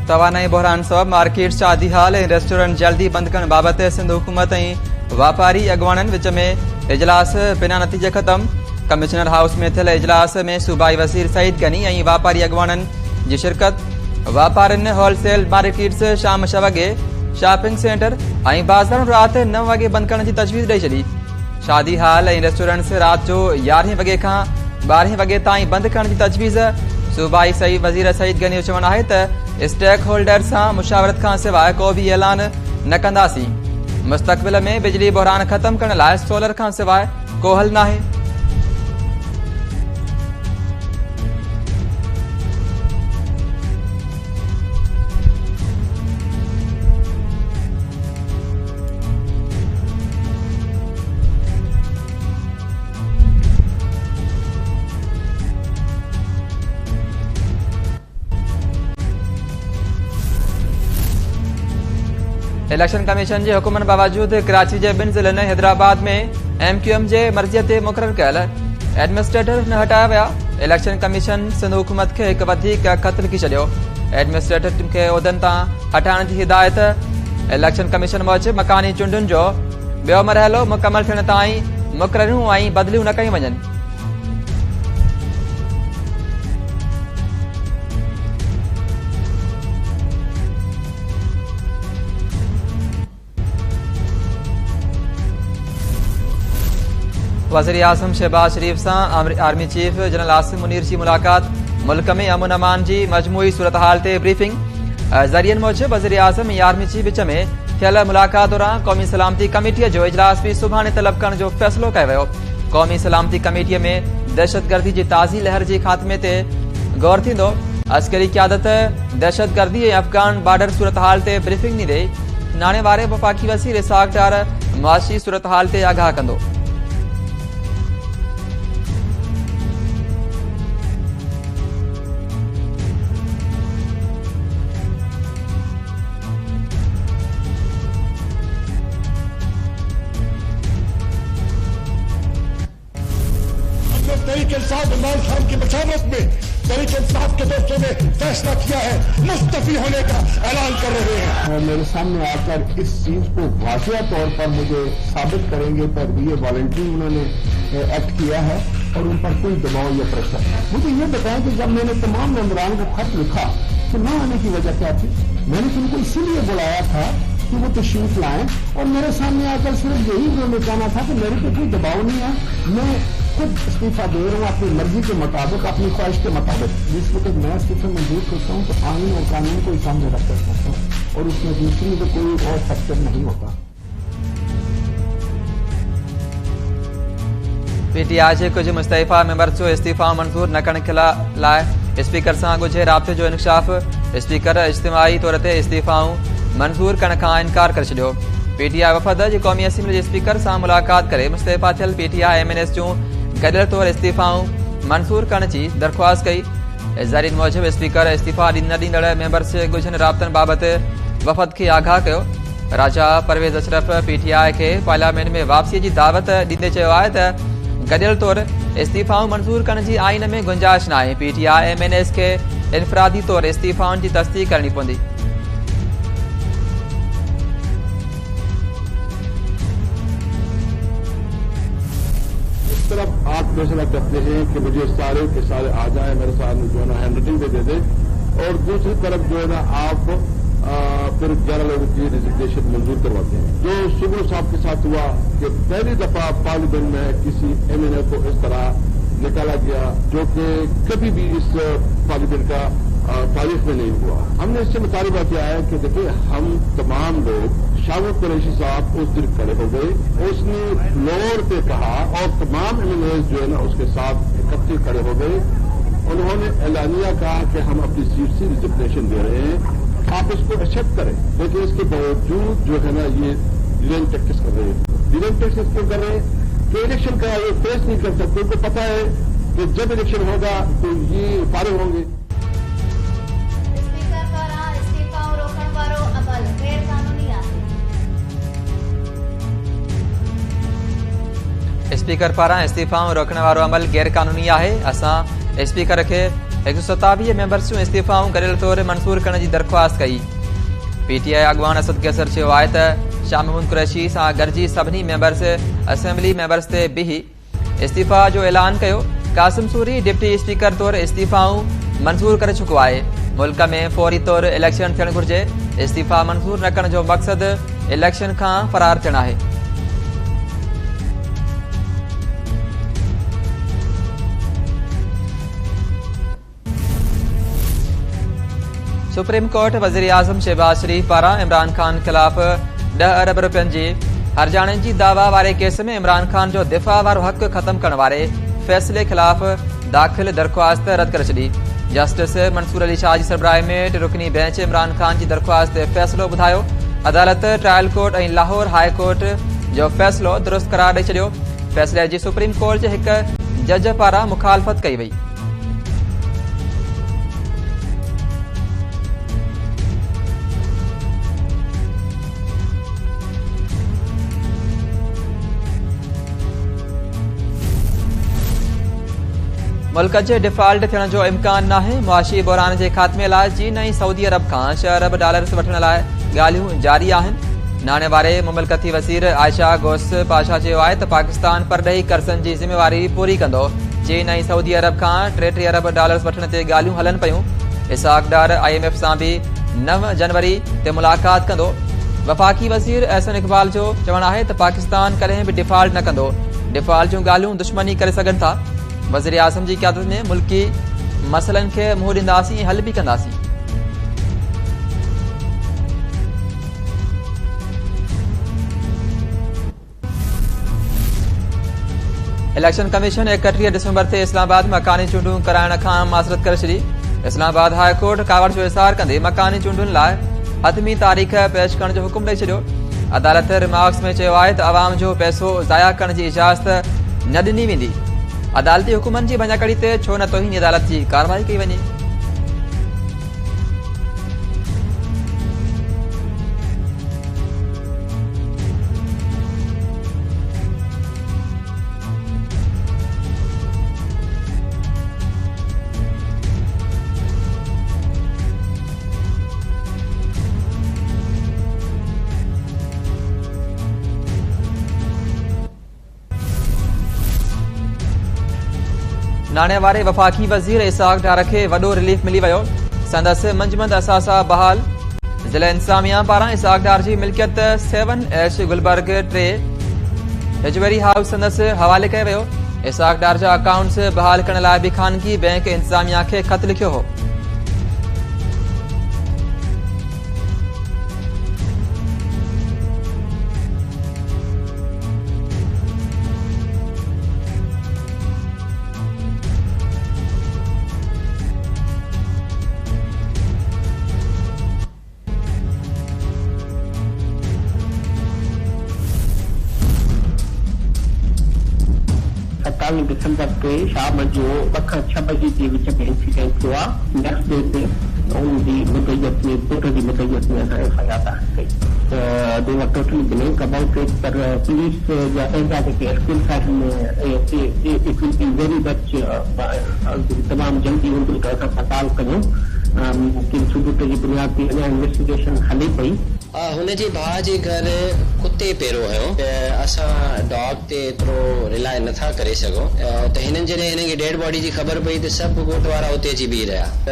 तवानाई बहरान सबब मार्केट शादी हाल रेस्टोरेंट जल्दी बंद करण बाबत सिंध हुकूमत वापारी अगवानन विच में इजलास बिना नतीजे खत्म। कमिश्नर हाउस में थियल इजलास में सूबाई वजीर सईद गनी और वापारी अगवानन की शिरकत। वापारिन होलसेल मार्केट्स शाम 6 वगे, शॉपिंग सेंटर और बाजार रात 9 वगे बंद करने की तजवीज़ दी छड़ी। शादी हाल और रेस्टोरेंट्स रात जो 11 वगे का 12 वगे ताईं बंद करने की तजवीज़। सूबाई सही वजीर सईद गनी चवण है त स्टेक होल्डर से मुशावरत का सिवाय को भी ऐलान न कंदासी। मुस्तकबिल में बिजली बहरान खत्म करने लाए सोलर का सिवाय को हल ना है। इलेक्शन कमीशन के हुक्मन बावजूद कराची के 2 ज़िलन हैदराबाद में MQM के मर्ज़ीअ ते मुक़रर कयल एडमिनिस्ट्रेटर न हटाया विया। इलेक्शन कमीशन सिंध हुकूमत के एक वधीक ख़त लिखी छॾियो। एडमिनिस्ट्रेटर के उहदनि तां हटाइण जी हिदायत। इलेक्शन कमीशन मूजिब मकानी चूंडुनि जो ॿियो मरहलो मुकमल थियण ताईं मुक़ररियूं ऐं बदिलियूं न कयूं वञनि। वज़ीर आज़म शहबाज शरीफ से army chief general Asim Munir की मुलाकात। मुल्क में अमन अमान की मजमूई सूरत हाल ते ब्रीफिंग। ज़रियन मूजिब वज़ीर आज़म और आर्मी चीफ विच में थियल मुलाकात दौरान कौमी सलामती कमेटी जो इजलास भी सुभाणे तलब करण जो फैसलो कयो वियो। कौमी सलामती कमेटी में दहशतगर्दी की ताज़ी लहर के खात्मे ते गौर थींदो। अस्करी क़यादत दहशतगर्दी और अफगान बॉर्डर सूरत हाल ते ब्रीफिंग ॾींदे नाणे वारे वफ़ाक़ी वज़ीर इसाक डार मुआशी सूरत हाल ते आगाह कंदो। तहरीक इंसाफ इमरान खान की बशारत में तहरीक इंसाफ के दोस्तों ने फैसला किया है, मुस्तफी होने का ऐलान कर रहे हैं। मेरे सामने आकर इस चीज को वाक़िया तौर पर मुझे साबित करेंगे पर ये वॉलंटरी उन्होंने एक्ट किया है और उन पर कोई दबाव या प्रेशर। मुझे ये बताएं कि जब मैंने तमाम मेंबरान को खत लिखा तो न आने की वजह क्या थी? मैंने तुमको इसीलिए बुलाया था कि वो तशरीफ लाएं और मेरे सामने आकर सिर्फ यही उन्होंने कहना था कि मेरे पे कोई दबाव नहीं है, मैं खुद इस्तीफा दे रहा हूँ अपनी मर्जी के मुताबिक, अपनी ख्वाहिश के मुताबिक। जिस वक्त मैं इस्तीफा मंजूर करता हूँ तो आईन और कानून को ही सामने रख कर सकता हूँ और उसमें दूसरी में तो कोई और फैक्टर नहीं होता। PTI के कुछ मुस्तैफा मेंबर जो इस्तीफा मंजूर न करण के लाइ स्पीकर से गुझे राब्ते जो इंकशाफ। स्पीकर इज्तिमाही तौर ते इस्तीफाऊं मंजूर करण का इनकार कर छॾियो। PTI वफ़द जी क़ौमी असेंबली जे स्पीकर से मुलाकात करे मुस्तैफा थियल PTI MNS जूं गॾियल तौर इस्तीफाऊं मंजूर करण की दरख्वास्त कई। ज़रियन मूजिब स्पीकर इस्तीफा न ॾींदड़ मेंबर्स गुझनि राब्तनि बाबत वफ़द के आगाह कयो। राजा परवेज़ अशरफ PTI के पार्लियामेंट में वापसी की दावत ॾींदे चयो आहे त गॾियल तौर इस्तीफाऊं मंजूर करण की आइन में गुंजाइश न आहे। PTI MNS के इनफरादी तौर इस्तीफाउनि की तस्दीक करनी पवंदी। तरफ आप फैसला करते हैं कि मुझे सारे के सारे आ जाए, मेरे साथ जो है ना हैंड राइटिंग पे दे दे और दूसरी तरफ जो है ना आप फिर 11 लोगों की रिजिग्नेशन मंजूर करवाते हैं। जो सुगुल साहब के साथ हुआ कि पहली दफा पार्लियामेंट में किसी MNA को इस तरह निकाला गया जो कि कभी भी इस पार्लियामेंट का तारीख में नहीं हुआ। हमने इससे मुतालबा किया है कि देखिए हम तमाम लोग शाहरुख कुरैशी साहब उस दिन खड़े हो गए, उसने फ्लोर पे कहा और तमाम MNAs जो है ना उसके साथ इकट्ठे खड़े हो गए। उन्होंने एलानिया कहा कि हम अपनी सीट से रिजिग्नेशन दे रहे हैं, आप इसको एक्सेप्ट करें। लेकिन इसके बावजूद जो है ना ये डिलेइंग टैक्टिक्स कर रहे हैं। डिलेइंग टैक्टिक्स क्यों कर रहे हैं? कि इलेक्शन का ये फेस नहीं कर सकते। उनको पता है कि जब इलेक्शन होगा तो ये फारिग होंगे। स्पीकर पारा इस्तीफाऊं रोकण वारो अमल गैर कानूनी है। असां स्पीकर के 127 मेंबर्स जूं इस्तीफ़ाऊं गॾियल तौर मंज़ूर करण जी दरख़्वास्त कई। PTI अॻवान असद कैसर चयो आहे त शाह महमूद कुरैशी सां गॾिजी सभिनी मेंबर्स असेंबली मेंबर्स ते बीही इस्तीफ़ा जो ऐलान कयो। कासिम सूरी डिप्टी स्पीकर तौर इस्तीफ़ाऊं मंज़ूर करे चुको आहे। मुल्क में फौरी तौर इलेक्शन थियणु घुर्जे। इस्तीफ़ा मंज़ूर न करण जो मक़सदु इलेक्शन खां फ़रार थियणु आहे। सुप्रीम कोर्ट वज़ीर आज़म शहबाज शरीफ पारां इमरान खान ख़िलाफ़ 10 अरब रुपयनि जी हर्जाणे जी दावा वारे केस में इमरान खान जो दिफ़ा वारो हक़ ख़त्म करण वारे फ़ैसिले ख़िलाफ़ दाख़िल दरख़्वास्त रद्द करे छॾी। जस्टिस मंसूर अली शाह जी सरबराही में 2 रुकनी बेंच इमरान खान जी दरख़्वास्त ते फ़ैसिलो ॿुधायो। अदालत ट्रायल कोर्ट ऐं लाहौर हाई कोर्ट जो फ़ैसिलो दुरुस्त करार ॾेई छॾियो। फ़ैसिले जी सुप्रीम कोर्ट जे हिक जज पारां मुखालफ़त कई वई। मुल्क जे डिफॉल्ट थियण जो इम्कान नाहे। मुआशी बहरान जे ख़ात्मे लाइ चीन ऐं सऊदी अरब खां $6 अरब वठण लाइ ॻाल्हियूं जारी आहिनि। नाणे वारे मुमलकती वज़ीर आयशा गोस पाशा चयो आहे त पाकिस्तान परॾेही कर्ज़नि जी ज़िम्मेवारी पूरी कंदो। चीन ऐं सऊदी अरब खां $33 अरब वठण ते ॻाल्हियूं हलनि पयूं। इसहाक डार IMF सां बि 9 जनवरी ते मुलाक़ात कंदो। वफ़ाक़ी वज़ीर अहसन इक़बाल जो चवणु आहे त पाकिस्तान कॾहिं बि डिफॉल्ट न कंदो। डिफॉल्ट जूं ॻाल्हियूं दुश्मनी करे सघनि था। वज़ीर आज़म जी क़यादत में मुल्की मसइलनि खे मुंहुं ॾींदासीं, हल बि कंदासीं। इलेक्शन कमीशन 31 डिसंबर ते इस्लामाबाद मकानी चूंडूं कराइण खां माज़रत करे छॾी। इस्लामाबाद हाई कोर्ट कावड़ जो इज़हार कंदे मकानी चूंडुनि लाइ हतमी तारीख़ पेश करण जो हुकुम ॾेई छॾियो। अदालत रिमार्क्स में चयो आहे त अवाम जो पैसो ज़ाया करण जी इजाज़त न ॾिनी वेंदी। अदालती हुकुमनि जी भञकड़ी ते छो न तौहीन अदालत जी कार्रवाई कई वञे। नाणे वारे वफ़ाक़ी वज़ीर इसहाक डार खे वॾो रिलीफ मिली वियो। संदसि मंजमंद असासा बहाल। ज़िला इंतज़ामिया पारां इसहाक डार जी मिल्कियत 7H गुलबर्ग 3 हिजवेरी हाउस संदसि हवाले कयो वियो। इसहाक डार जा अकाउंट्स बहाल करण लाइ बि ख़ानगी बैंक इंतज़ामिया खे ख़त लिखियो हो। दिसंबर ते शाम जो 6 बजे के विच में इंसिडेंट हुआ। नेक्स्ट डे ते उनकी मुद्दत में पुट की मुद्दत में FIR दाखिल कई। They were totally blank about it, पर पुलिस पंहिंजा जेके स्कूल साइड में it will be very much तमाम जल्दी उनके असां पताल कयूं कि सबूत जी बुनियाद ते अञा इन्वेस्टिगेशन हले पई। हुनजे भाउ जे घर कुते पहिरियों हुयो त असां डॉग ते एतिरो रिलाय नथा करे सघूं। त हिननि जॾहिं हिनखे डेड बॉडी जी ख़बर पई त सभु ॻोठ वारा उते अची बीह रहिया। त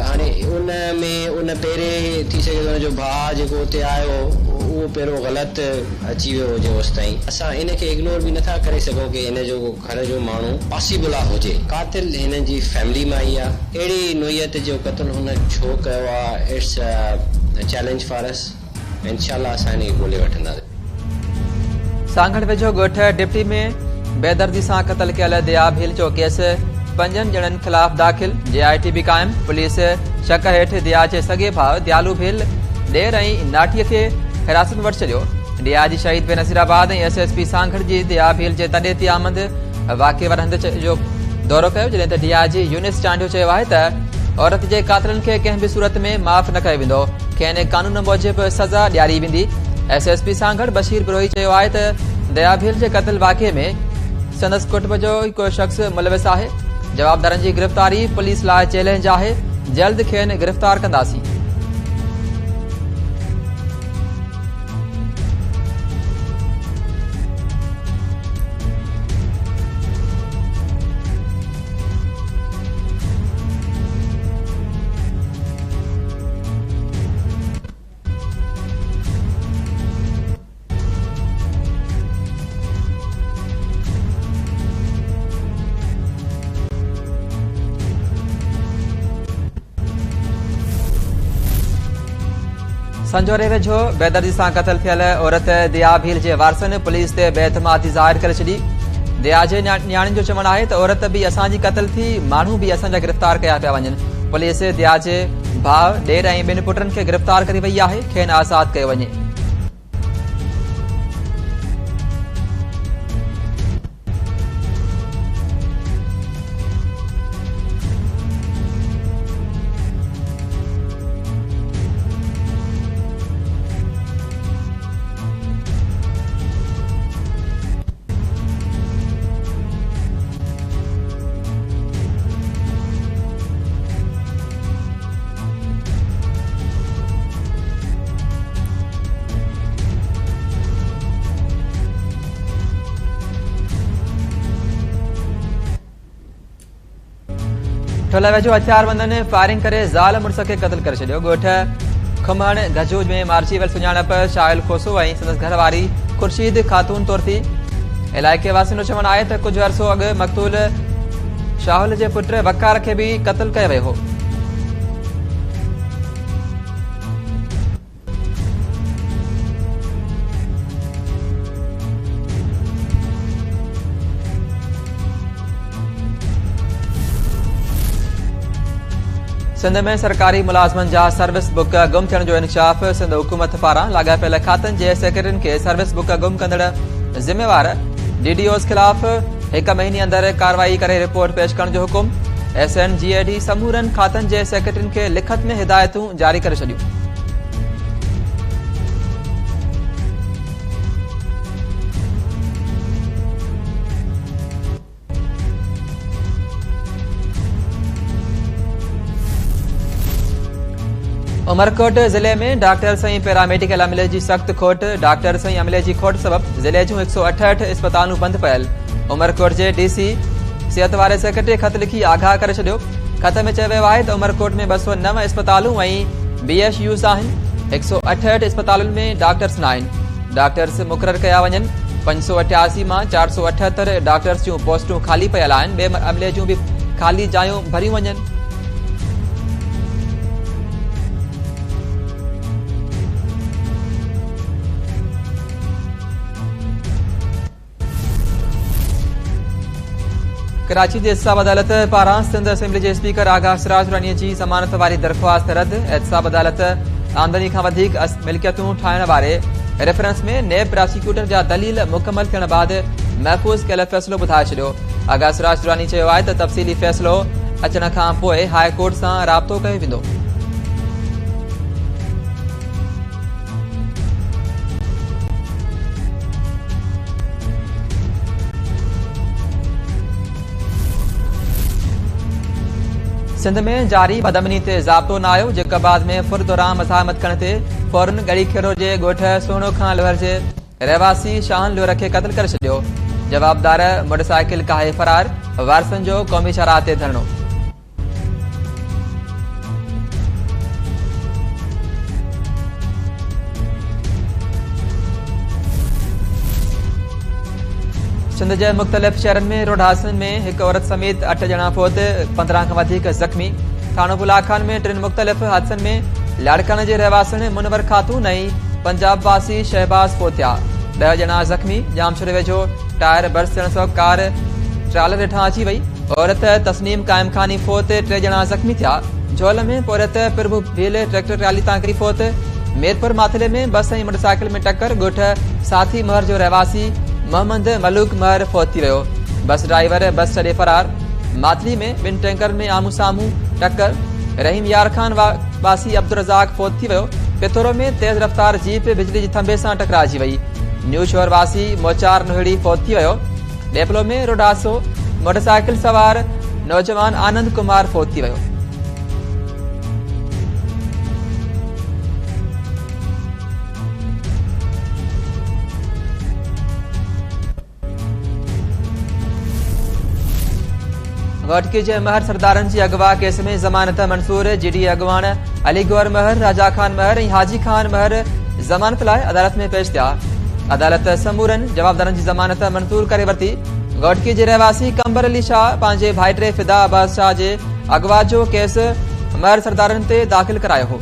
हाणे उन में उन पहिरें थी सघे हुनजो भाउ जेको उते आयो उहो पहिरियों ग़लति अची वियो हुजे होसि ताईं। असां इनखे इग्नोर बि नथा करे सघूं कि हिन जो घर जो माण्हू पॉसिबल हुजे। कातिल हिन जी फैमिली मां ई आहे। अहिड़ी नोयत जो क़त्ल हुन छो कयो आहे, इट्स चैलेंज फॉर अस। इंशाल्लाह असां हिनखे ॻोल्हे वठंदासीं। सांगड़ वेझो ॻोठ डिप्टी में बेदर्दी सां क़त्ल कयल दया भील जो केस 5 ॼणनि ख़िलाफ़ दाख़िल। JIT बि क़ाइम। पुलिस शक हेठि दया जे सॻे भाउ दयालू भील ॾेर ऐं नाठीअ खे हिरासत में वठी छॾियो। DIG शहीद बेनज़ीराबाद ऐं SSP सांगड़ जी दया भील जे तॾे ते आमद वाक़े वारे हंध जो दौरो कयो, जॾहिं त DIG यूनिस चांडियो चयो आहे त औरत जे कातिलनि खे कंहिं बि सूरत में माफ़ न कयो वेंदो, खेनि कानून मूजिबि सज़ा ॾियारी वेंदी। SSP सांगड़ बशीर बिरोही चयो आहे त दया भील जे क़त्ल वाक़े में संदसि कुटुंब जो को शख़्स मुलविस आहे। जवाबदारनि जी गिरफ़्तारी पुलिस लाइ चैलेंज आहे। जल्द खेनि गिरफ़्तार कंदासीं। संजोरे वेझो बेदर्जी सां क़तल थियल औरत दिया भील जे वारसनि पुलिस ते बेएतमादी ज़ाहिर करे छॾी। दिया जे न्याणियुनि जो चवणु आहे त औरत बि असांजी क़तल थी, माण्हू बि असांजा गिरफ़्तार कया पिया वञनि। पुलिस दिया जे भाउ, ॾेर ऐं ॿिनि पुटनि खे गिरफ़्तार करे वई आहे। खेनि आज़ाद कयो वञे। ठोला वेझो हथियारबंदनि फायरिंग करे ज़ाल मुड़स खे क़तल करे छॾियो। ॻोठ खमण गजोज में मार्ची वेल सुञाणप शाहिल खोसो ऐं संदसि घरवारी खुर्शीद ख़ातून तौर थी। इलाइक़े वासियुनि जो चवणु आहे त कुझु अरसो अॻु मक़तूल शाहुल जे पुट वकार खे बि क़तल कयो वियो हो। सिंध में सरकारी मुलाज़मनि जा सर्विस बुक गुम थियण जो इंकशाफ सिंध हुकूमत पारां लाॻापियल खातनि जे सेक्रेटरियुनि खे सर्विस बुक गुम कंदड़ ज़िम्मेवार DDOs ख़िलाफ़ 1 महीने अंदर कार्रवाई करे रिपोर्ट पेश करण जो हुकुम। SNGAD समूरनि खातनि जे सेक्रेटरियुनि खे लिखत में हिदायतूं जारी करे छॾियूं। उमरकोट जिले में डॉक्टर्स ऐं पैरामेडिकल अमले जी सख्त खोट। डॉक्टर्स ऐं अमले जी खोट सबब जिले जूं 168 अस्पतालूं बंद पयल। उमरकोट जे DC सिहत वारे सेक्रेटरी खत लिखी आगाह करे छॾियो। खत में चयो वियो आहे त उमरकोट में 209 अस्पतालूं ऐं BHUs आहिनि। 168 अस्पतालुनि में डॉक्टर्स न आहिनि। डॉक्टर्स मुक़रर कया वञनि। 588 मां 478 डॉक्टर्स जूं पोस्टूं ख़ाली पयल आहिनि। ॿिए अमले जूं बि ख़ाली जायूं भरियूं वञनि। कराची जी एहतसाब अदालत पारां सिंध असेंबली जे स्पीकर आगा सिराज दुरानी जी ज़मानत वारी दरख़्वास्त रद्द। एहतसाब अदालत आमदनी खां वधीक मिल्कियतूं ठाहिण वारे रेफरेंस में नैब प्रोसिक्यूटर जा दलील मुकमल थियण बाद महफ़ूज़ कयल फ़ैसिलो ॿुधाए छॾियो। आगा सिराज दुरानी चयो आहे त तफ़सीली फ़ैसिलो अचण खां पोइ हाई कोर्ट सां राब्तो कयो वेंदो। सिंध में जारी बदमनी ते ज़ाब्तो न आयो। जैकबाद में फुरदौरान मज़ाहमत करण ते फौरन गड़ी खेरो जे ॻोठ सोनो खां लोहर जे रहवासी शाहन लोहर खे क़तल करे छॾियो। जवाबदार मोटरसाइकिल काहे फरार। वारसनि जो क़ौमी शाहराह ते धरणो। सिंध जे मुख़्तलिफ़ शहरनि में रोड हादसनि में हिकु औरत समेत 8 ॼणा फौत, 15 खां वधीक ज़ख़्मी। थाणो बुलाखान में 3 मुख़्तलिफ़ हादसनि में लाड़काने जे रहवासनि मुनवर ख़ातून ऐं पंजाब वासी शहबाज़ फौत थिया। 10 ॼणा ज़ख़्मी। जामशोरे वेझो टायर बर्स थियण सां कार ट्रालर हेठां अची वई। औरत तस्नीम काइम खानी फौत, 3 ॼणा ज़ख़्मी थिया। झोल में औरत पिरभू भील ट्रैक्टर ट्राली तां किरी फौत। मीरपुर माथिले में बस ऐं मोटरसाइकिल में टक्कर। ॻोठ साथी महर जो रहवासी मोहम्मद मलूक महर फौत थी वियो। बस ड्राइवर बस छॾे फरार। माथली में 2 टैंकर में आमू साम्हूं टक्कर। रहीम यार खान वासी अब्दुल रज़ाक फौत थी वियो। पिथोरो में तेज़ रफ़्तार जीप बिजली जी थंभे सां टकराइजी वई। न्यू शहर वासी मोचार नोहड़ी फौत थी वियो। डेपलो में रोड हादसो। मोटरसाइकिल सवार नौजवान आनंद कुमार फौत थी वियो। वटकी जे महर सरदारन जी अगवा केस में ज़मानत मंसूर। जीडी अगवान अली गौर महर, राजा खान महर ऐं हाजी खान महर ज़मानत लाइ अदालत में पेश थिया। अदालत समूरन जवाबदारन जी ज़मानत मंजूर करे वरिती। वटकी जे रहवासी कंबर अली शाह पंहिंजे भाइटे फिदा अब्बास शाह जे अगवा जो केस महर सरदारन ते दाख़िल करायो हो।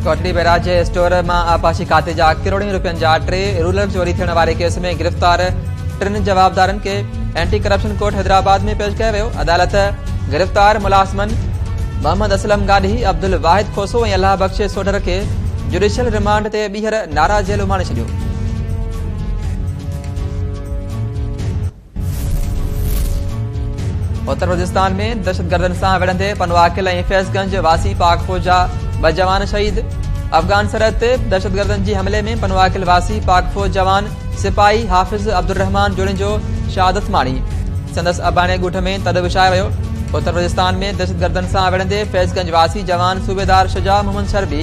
कोटड़ी बैराज जे स्टोर मां आपाशी खाते जा करोड़नि रुपयनि जा 3 रूरल चोरी थियण वारे केस में गिरफ़्तार 3 जवाबदारनि खे एंटी करप्शन कोर्ट हैदराबाद में पेश कयो वियो। अदालत गिरफ़्तार मुलाज़िमन मोहम्मद असलम गाढ़ी, अब्दुल वाहिद खोसो ऐं अल्लाह बख्शे सोढर खे जुडिशियल रिमांड ते ॿीहर नारा जेल उमाणे छॾियो। उत्तर प्रदेश में दहशतगर्दन सां विढ़ंदे पनवाकिल ऐं फैज़गंज वासी पाक फौज जा 2 जवान शहीद। अफगान सरहद ते दहशतगर्दन जी हमले में पनवाकिल वासी पाक फौज जवान सिपाही हाफिज़ अब्दुल रहमान जोड़े जो शहादत माणी। संदस अबाणे ॻोठ में तड विछायो वियो। उत्तर प्रदेश में दहशतगर्दन सां विढ़ंदे फैज़गंज वासी जवान सूबेदार शुजा मोहम्मद शर्बी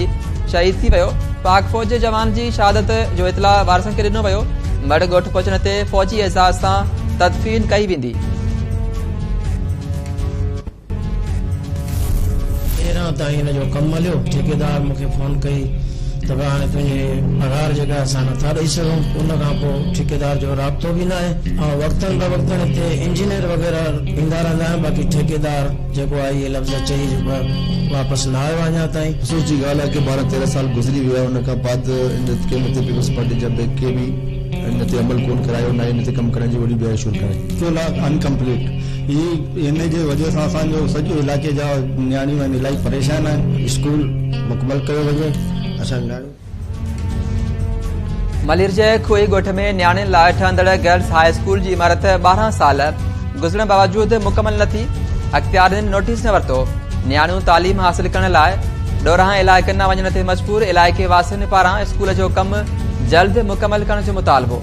शहीद थी वियो। पाक फौज जे जवान जी शहादत जो इतला वारसनि खे ॾिनो वियो। मड ॻोठ पहुचण ते फौजी एज़ाज़ सां तदफ़ीन कई वेंदी। 13 ताईं हिन जो कमु हलियो। ठेकेदार मूंखे फ़ोन कई त भई हाणे तुंहिंजे पघार जेका असां नथा ॾेई सघूं। उन खां पोइ ठेकेदार जो राब्तो बि न आहे ऐं वक़्तनि ब वक़्तनि हिते इंजीनियर वग़ैरह ईंदा रहंदा आहिनि। बाक़ी ठेकेदार जेको आहे इहे लफ़्ज़ चई वापसि न आयो आहे अञा ताईं। अफ़सोस जी ॻाल्हि आहे की 12-13 साल गुज़री विया। उन खां बाद इन ते पीपल्स पार्टी जा के बि इन ते अमल कोन करायो, न इन ते कमु करण जी वॾी ॿीहर शुरू कराई। अनकम्पलीट इन जे वजह सां असांजो सॼो इलाइक़े जा नियाणियूं आहिनि इलाही परेशान आहिनि। स्कूल मुकमल कयो वञे। असां मलिर जे खुई ॻोठ में नियाणियुनि लाइ ठहंदड़ गर्ल्स हाई स्कूल जी इमारत 12 साल गुज़रण बावजूदि मुकमल न थी। अख़्तियारनि नोटिस न वरितो। नियाणियूं तालीम हासिल करण लाइ ॾोरां इलाइक़नि न वञण ते मजबूर। इलाइक़े वासियुनि पारां स्कूल जो कमु जल्द मुकमल करण जो मुतालबो।